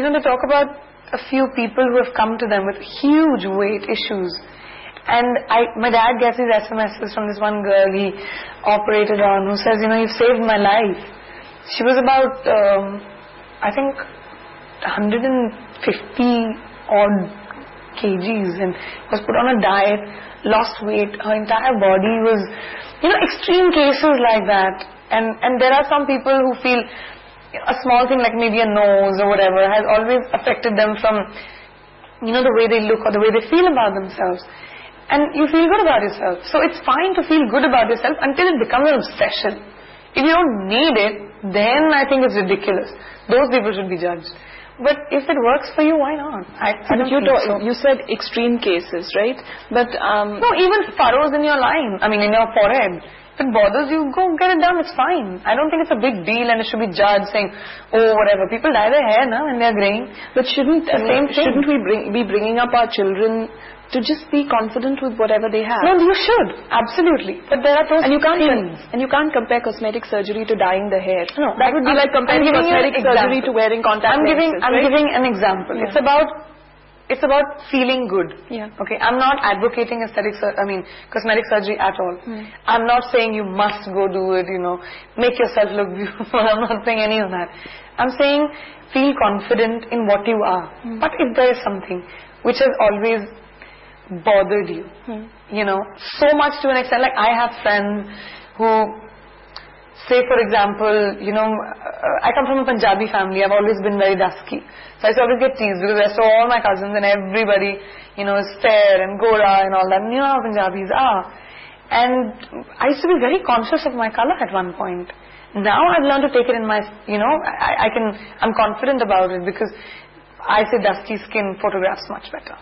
they talk about a few people who have come to them with huge weight issues. And my dad gets these SMSs from this one girl he operated on who says, you've saved my life. She was about, I think, 150 odd kgs and was put on a diet, lost weight. Her entire body was, extreme cases like that. And there are some people who feel a small thing like maybe a nose or whatever has always affected them from, the way they look or the way they feel about themselves. And you feel good about yourself. So it's fine to feel good about yourself until it becomes an obsession. If you don't need it, then I think it's ridiculous. Those people should be judged. But if it works for you, why not? You said extreme cases, right? But no, even furrows in your line. I mean, in your forehead. If it bothers you, go get it done. It's fine. I don't think it's a big deal, and it should be judged saying, "Oh, whatever." People dye their hair now when they're graying. But shouldn't we be bringing up our children to just be confident with whatever they have? No, you should, absolutely. But there are those and you can't compare cosmetic surgery to dyeing the hair. No, that would be like comparing cosmetic surgery to wearing contact lenses. I'm giving an example. Yeah. It's about feeling good. Yeah. Okay. I'm not advocating cosmetic surgery at all. I'm not saying you must go do it. Make yourself look beautiful. I'm not saying any of that. I'm saying feel confident in what you are. But if there is something which has always bothered you, so much to an extent, like I have friends who, say for example, I come from a Punjabi family. I've always been very dusky. So I used to always get teased because I saw all my cousins and everybody, is fair and gora and all that. And you know how Punjabis are. And I used to be very conscious of my color at one point. Now I've learned to take it in my, I'm confident about it because I say dusky skin photographs much better,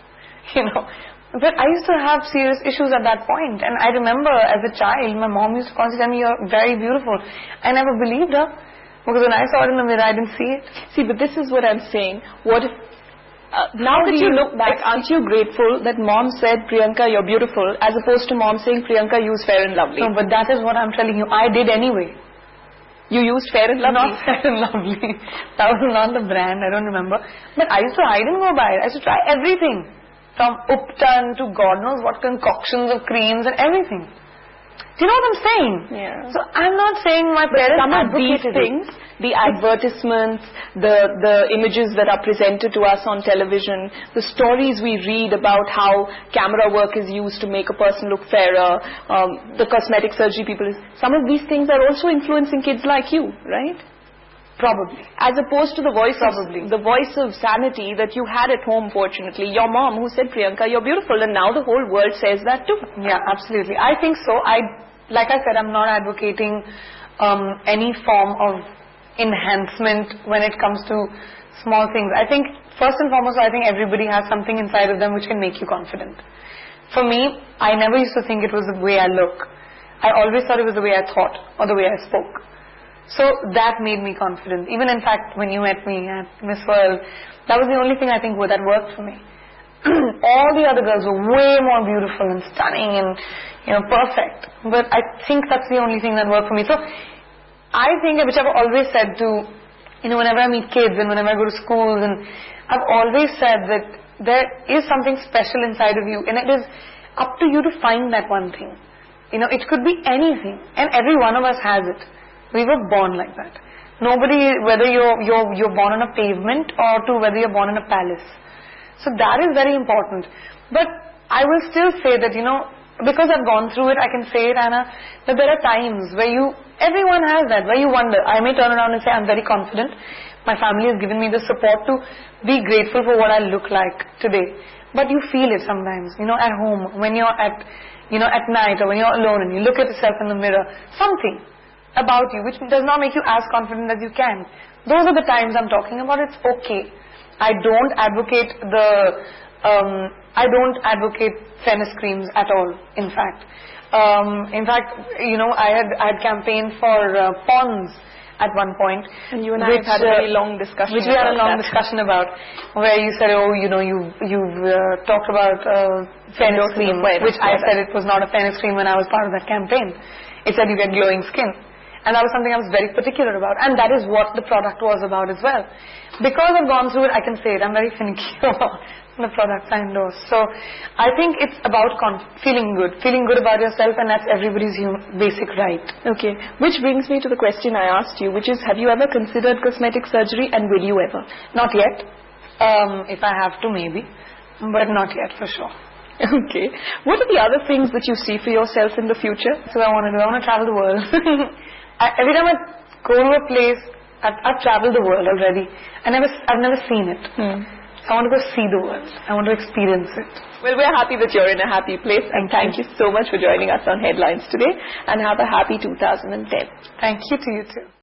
But I used to have serious issues at that point. And I remember as a child, my mom used to constantly tell me, "You're very beautiful." I never believed her. Because when I saw it in the mirror, I didn't see it. See, but this is what I'm saying. What if, now that you look back, aren't you grateful that mom said, "Priyanka, you're beautiful," as opposed to mom saying, "Priyanka, use Fair and Lovely"? No, but that is what I'm telling you. I did anyway. You used Fair and Lovely? Not Fair and Lovely. That was not the brand, I don't remember. But I used to hide and go by it. I used to try everything. From Upton to God knows what concoctions of creams and everything. Do you know what I'm saying? Yeah. So I'm not saying my parents some of these things, the advertisements, the images that are presented to us on television, the stories we read about how camera work is used to make a person look fairer, the cosmetic surgery people, some of these things are also influencing kids like you, right? Probably. As opposed to the voice of sanity that you had at home, fortunately. Your mom who said, "Priyanka, you're beautiful," and now the whole world says that too. Yeah, absolutely. I think so. Like I said, I'm not advocating any form of enhancement when it comes to small things. I think, first and foremost, I think everybody has something inside of them which can make you confident. For me, I never used to think it was the way I look. I always thought it was the way I thought or the way I spoke. So that made me confident. Even in fact, when you met me at Miss World, that was the only thing I think that worked for me. All the other girls were way more beautiful and stunning and, perfect. But I think that's the only thing that worked for me. So I think, which I've always said to, whenever I meet kids and whenever I go to schools, and I've always said that there is something special inside of you, and it is up to you to find that one thing. It could be anything, and every one of us has it. We were born like that. Nobody, whether you're born on a pavement or to whether you're born in a palace. So that is very important. But I will still say that, because I've gone through it, I can say it, Anna, that there are times where everyone has that, where you wonder. I may turn around and say, I'm very confident. My family has given me the support to be grateful for what I look like today. But you feel it sometimes, at home, when you're at night or when you're alone and you look at yourself in the mirror, something about you which does not make you as confident as you can. Those are the times I'm talking about. It's okay. I don't advocate fairness creams at all. In fact, I had campaigned for Pond's at one point, and you and I had a very long discussion. Which we had a long discussion about, where you said, you've talked about fairness cream, which I said it was not a fairness cream when I was part of that campaign. It said you get glowing skin. And that was something I was very particular about. And that is what the product was about as well. Because I've gone through it, I can say it. I'm very finicky about the products I endorse. So I think it's about feeling good about yourself, and that's everybody's basic right. Okay. Which brings me to the question I asked you, which is, have you ever considered cosmetic surgery, and will you ever? Not yet. If I have to, maybe. But not yet, for sure. Okay. What are the other things that you see for yourself in the future? So I want to travel the world. Every time I go to a place, I've traveled the world already. I've never seen it. I want to go see the world. I want to experience it. Well, we're happy that you're in a happy place, and thank you so much for joining us on Headlines today, and have a happy 2010. Thank you to you too.